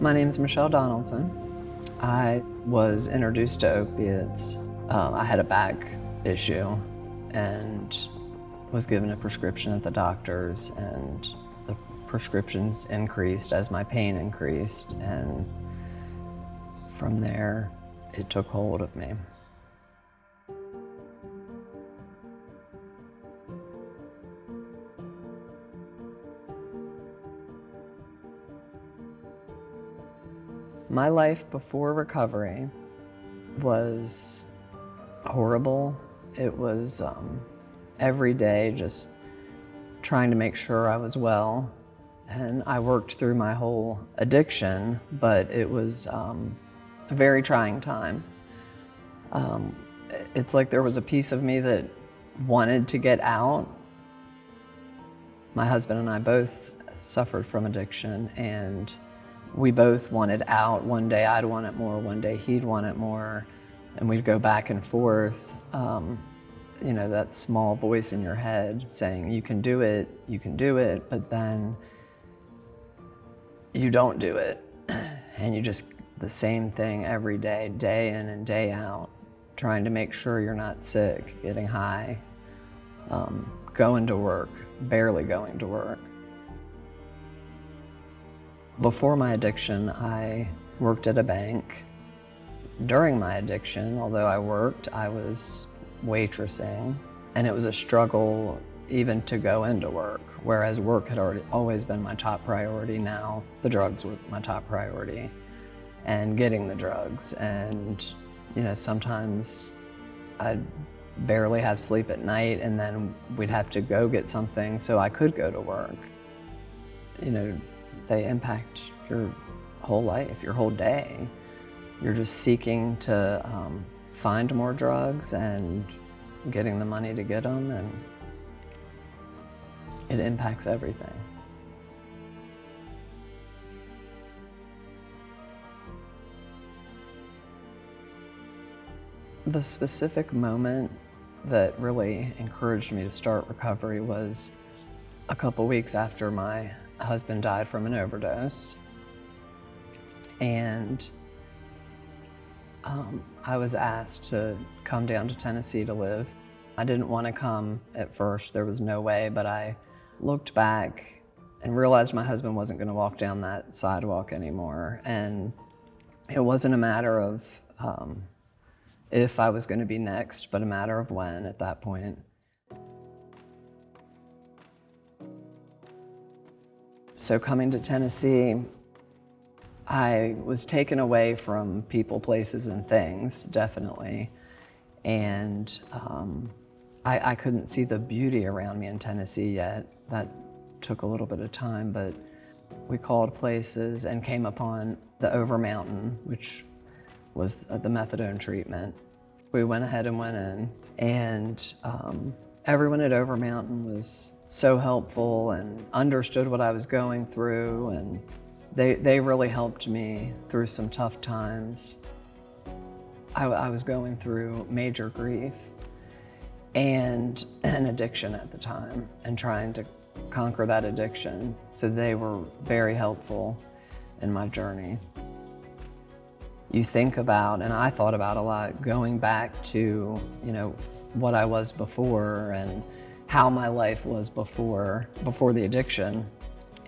My name is Michelle Donaldson. I was introduced to opiates. I had a back issue and was given a prescription at the doctor's, and the prescriptions increased as my pain increased, and from there it took hold of me. My life before recovery was horrible. It was every day just trying to make sure I was well. And I worked through my whole addiction, but it was a very trying time. It's like there was a piece of me that wanted to get out. My husband and I both suffered from addiction, and we both wanted out. One day I'd want it more, one day he'd want it more, and we'd go back and forth. You know, that small voice in your head saying, you can do it, but then you don't do it. And you just, the same thing every day, day in and day out, trying to make sure you're not sick, getting high, going to work, barely going to work. Before my addiction, I worked at a bank. During my addiction, although I worked, I was waitressing, and it was a struggle even to go into work, whereas work had always been my top priority. Now the drugs were my top priority, and getting the drugs. And you know, sometimes I'd barely have sleep at night, and then we'd have to go get something so I could go to work. You know, they impact your whole life, your whole day. You're just seeking to find more drugs and getting the money to get them, and it impacts everything. The specific moment that really encouraged me to start recovery was a couple weeks after my husband died from an overdose. And I was asked to come down to Tennessee to live. I didn't want to come at first, there was no way, but I looked back and realized my husband wasn't going to walk down that sidewalk anymore. And it wasn't a matter of if I was going to be next, but a matter of when at that point. So coming to Tennessee, I was taken away from people, places, and things, definitely. And I couldn't see the beauty around me in Tennessee yet. That took a little bit of time, but we called places and came upon the Overmountain, which was the methadone treatment. We went ahead and went in, and everyone at Overmountain was so helpful and understood what I was going through, and they really helped me through some tough times. I was going through major grief and an addiction at the time, and trying to conquer that addiction. So they were very helpful in my journey. You think about, and I thought about a lot, going back to, you know, what I was before and how my life was before the addiction.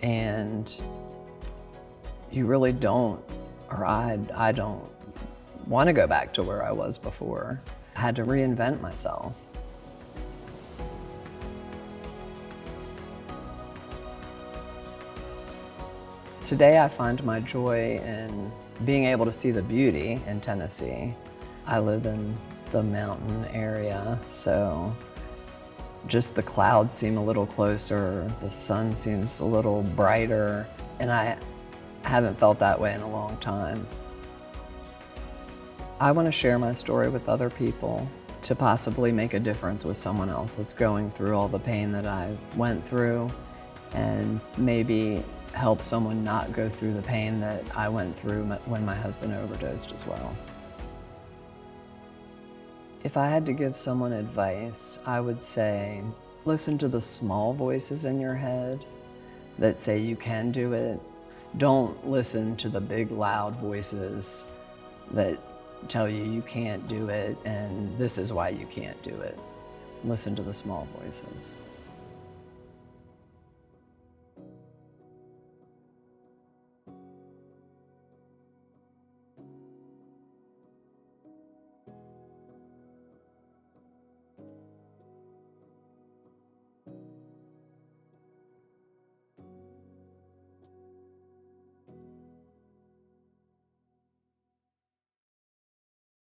And you really don't, or I don't want to go back to where I was before. I had to reinvent myself. Today I find my joy in being able to see the beauty in Tennessee. I live in the mountain area, so just the clouds seem a little closer, the sun seems a little brighter, and I haven't felt that way in a long time. I want to share my story with other people to possibly make a difference with someone else that's going through all the pain that I went through, and maybe help someone not go through the pain that I went through when my husband overdosed as well. If I had to give someone advice, I would say, listen to the small voices in your head that say you can do it. Don't listen to the big loud voices that tell you you can't do it and this is why you can't do it. Listen to the small voices.